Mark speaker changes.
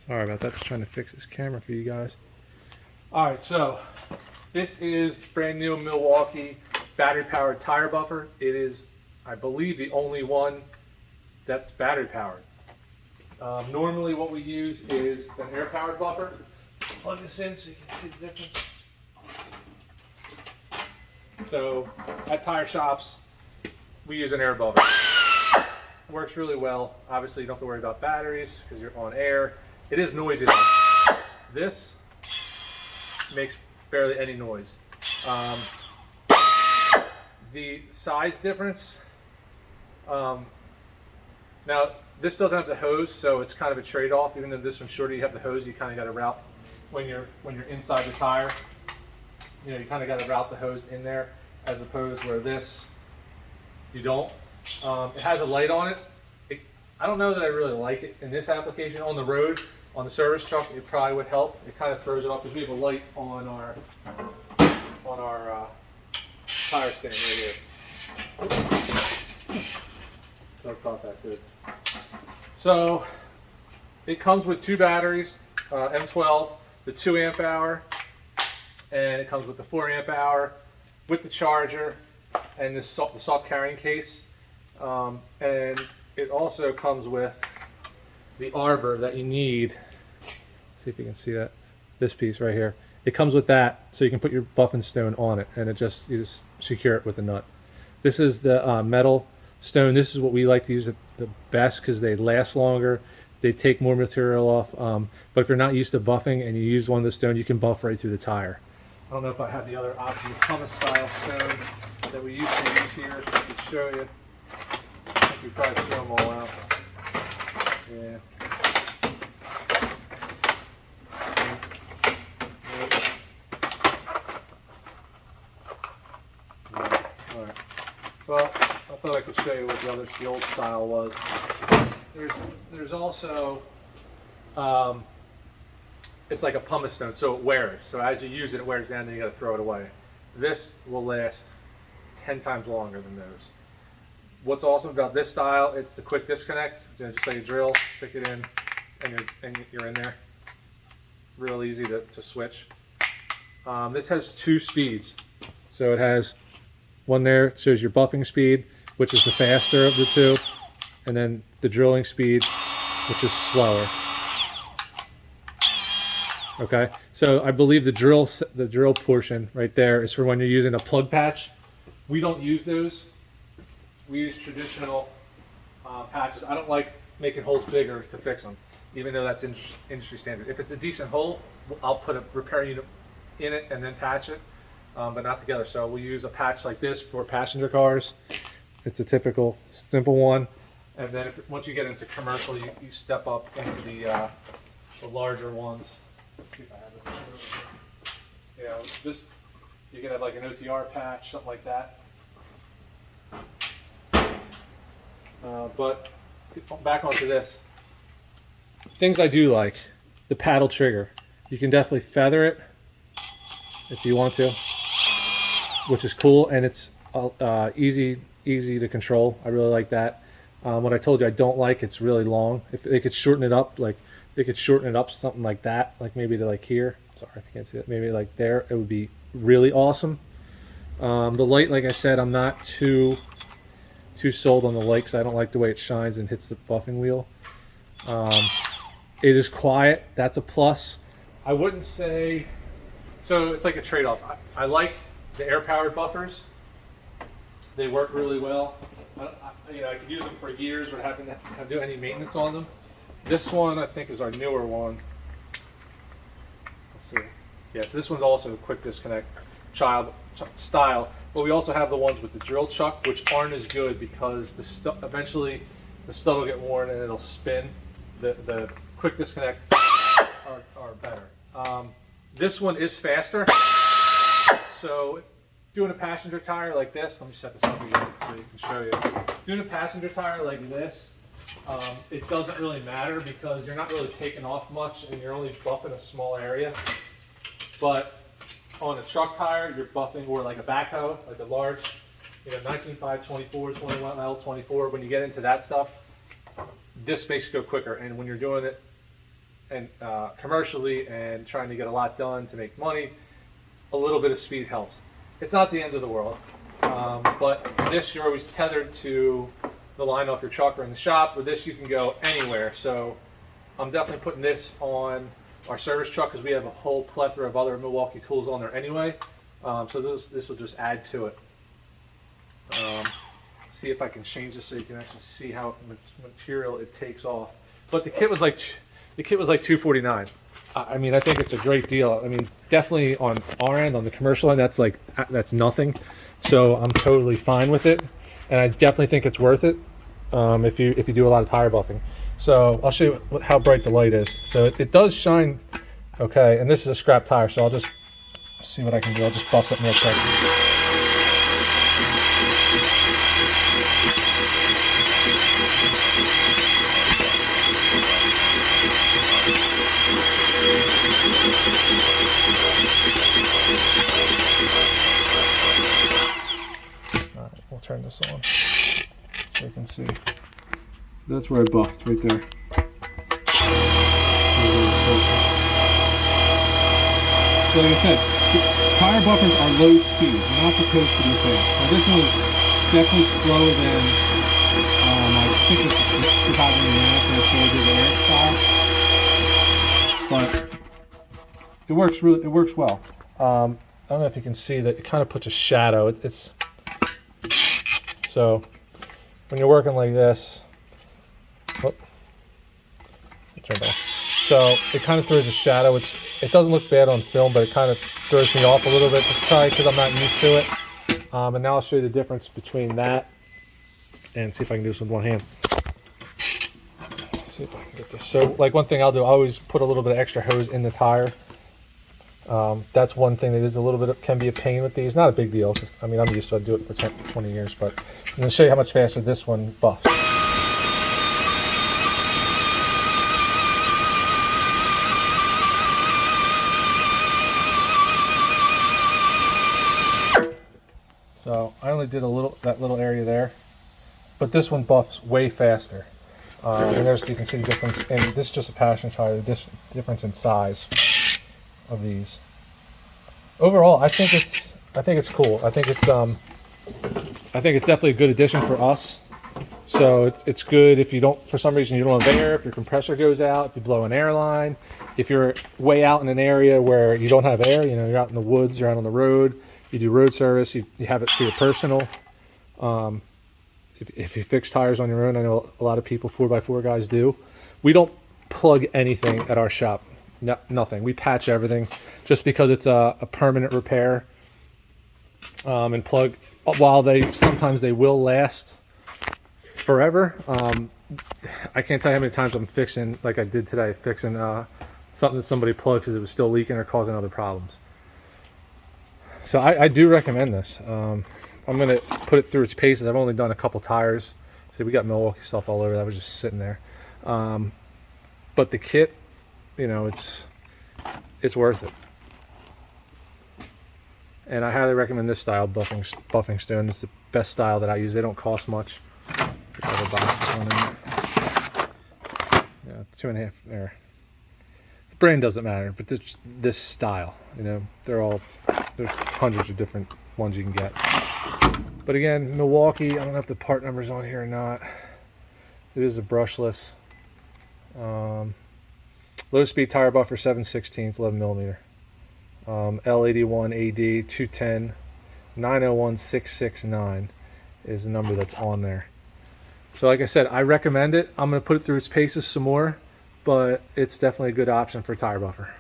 Speaker 1: Sorry about that, just trying to fix this camera for you guys. All right, so this is brand new Milwaukee battery powered tire buffer. It is, I believe, the only one that's battery powered. Normally what we use is an air powered buffer. Plug this in so you can see the difference. So at tire shops, we use an air buffer. Works really well. Obviously you don't have to worry about batteries because you're on air. It is noisy though. This makes barely any noise. The size difference, now this doesn't have the hose, so it's kind of a trade-off. Even though this one's shorter, you have the hose, you kind of got to route when you're inside the tire. You know, you kind of got to route the hose in there, as opposed where this you don't. It has a light on it. I don't know that I really like it in this application. On the road, on the service truck, it probably would help. It kind of throws it off because we have a light on our tire stand right here. So I thought that good. So it comes with two batteries, M12, the 2 amp hour, and it comes with the 4 amp hour with the charger and the soft carrying case. And it also comes with the arbor that you need. See if you can see that. This piece right here. It comes with that, so you can put your buffing stone on it, and you just secure it with a nut. This is the metal stone. This is what we like to use the best because they last longer. They take more material off. But if you're not used to buffing and you use one of the stone, you can buff right through the tire. I don't know if I have the other option, the pumice style stone that we used to use here. I could show you. I think we probably threw them all out. Yeah. Alright. Well, I thought I could show you what the old style was. There's also it's like a pumice stone, so it wears. So as you use it, it wears down, and then you got to throw it away. This will last 10 times longer than those. What's awesome about this style, it's the quick disconnect. You know, just like a drill, stick it in, and you're in there. Real easy to switch. This has 2 speeds. So it has one there, it shows your buffing speed, which is the faster of the 2, and then the drilling speed, which is slower. Okay, so I believe the drill portion right there is for when you're using a plug patch. We don't use those. We use traditional patches. I don't like making holes bigger to fix them, even though that's industry standard. If it's a decent hole, I'll put a repair unit in it and then patch it, but not together. So we use a patch like this for passenger cars. It's a typical simple one. And then once you get into commercial, you step up into the larger ones. Let's see if I have it. Yeah, this, you can have like an OTR patch, something like that. But back onto this. Things I do like, the paddle trigger. You can definitely feather it if you want to, which is cool, and it's easy to control. I really like that. What I told you I don't like, it's really long. If they could shorten it up, like they could shorten it up something like that, like maybe to like here. Sorry, I can't see that. Maybe like there, it would be really awesome. The light, like I said, I'm not too sold on the light because I don't like the way it shines and hits the buffing wheel. It is quiet. That's a plus. I wouldn't say, so it's like a trade-off. I like the air-powered buffers. They work really well. I could use them for years without having to do any maintenance on them. This one, I think, is our newer one. Let's see. Yeah, so this one's also a quick disconnect style. But we also have the ones with the drill chuck, which aren't as good because eventually the stud will get worn and it'll spin. The quick disconnect are better. This one is faster. So doing a passenger tire like this, let me set this up again so you can show you. Doing a passenger tire like this, it doesn't really matter because you're not really taking off much and you're only buffing a small area. But on a truck tire, you're buffing, or like a backhoe, like a large, 19.5, 24, 21 L, 24. When you get into that stuff, this makes it go quicker. And when you're doing it and commercially and trying to get a lot done to make money, a little bit of speed helps. It's not the end of the world, but this, you're always tethered to the line off your truck or in the shop. With this, you can go anywhere. So I'm definitely putting this on our service truck because we have a whole plethora of other Milwaukee tools on there anyway. So this will just add to it. See if I can change this so you can actually see how much material it takes off. But the kit was like $249. I mean, I think it's a great deal. I mean, definitely on our end, on the commercial end, that's nothing. So I'm totally fine with it, and I definitely think it's worth it if you do a lot of tire buffing. So I'll show you how bright the light is. So it does shine, okay. And this is a scrap tire, so I'll just see what I can do. I'll just buff something real quick. Alright, we'll turn this on so you can see. That's where I buffed, right there. So like I said, tire buffers are low speed. They're not supposed to be fast. Now this one is definitely slower than I think it's 2009 when I showed you the air style. But it works well. I don't know if you can see that it kind of puts a shadow. So when you're working like this, turn back. So it kind of throws a shadow. It doesn't look bad on film, but it kind of throws me off a little bit. It's probably because I'm not used to it. And now I'll show you the difference between that and see if I can do this with one hand. See if I can get this. So like one thing I'll do, I always put a little bit of extra hose in the tire. That's one thing that is a little bit can be a pain with these. Not a big deal. Just, I mean, I'm used to it. I do it for 20 years, but I'm going to show you how much faster this one buffs. So I only did that little area there, but this one buffs way faster. And there's, you can see the difference. And this is just a passenger tire. The difference in size of these. Overall, I think it's cool. I think it's definitely a good addition for us. So it's good if you don't, for some reason you don't have air, if your compressor goes out, if you blow an airline, if you're way out in an area where you don't have air, you know, you're out in the woods, you're out on the road. You do road service, you have it for your personal. If you fix tires on your own, I know a lot of people, 4x4 guys do. We don't plug anything at our shop, nothing. We patch everything just because it's a permanent repair. And plug, while sometimes they will last forever. I can't tell you how many times I'm fixing, like I did today, fixing something that somebody plugged because it was still leaking or causing other problems. So I do recommend this. I'm going to put it through its paces. I've only done a couple tires. See, we got Milwaukee stuff all over that was just sitting there. But the kit, you know, it's worth it. And I highly recommend this style buffing stone. It's the best style that I use. They don't cost much. Yeah, 2.5 there. The brand doesn't matter, but this style, you know, there's hundreds of different ones you can get. But again, Milwaukee, I don't know if the part number's on here or not. It is a brushless. Low speed tire buffer, 7/16, 11 millimeter. L81 AD 210 901 669 is the number that's on there. So like I said, I recommend it. I'm going to put it through its paces some more, but it's definitely a good option for tire buffer.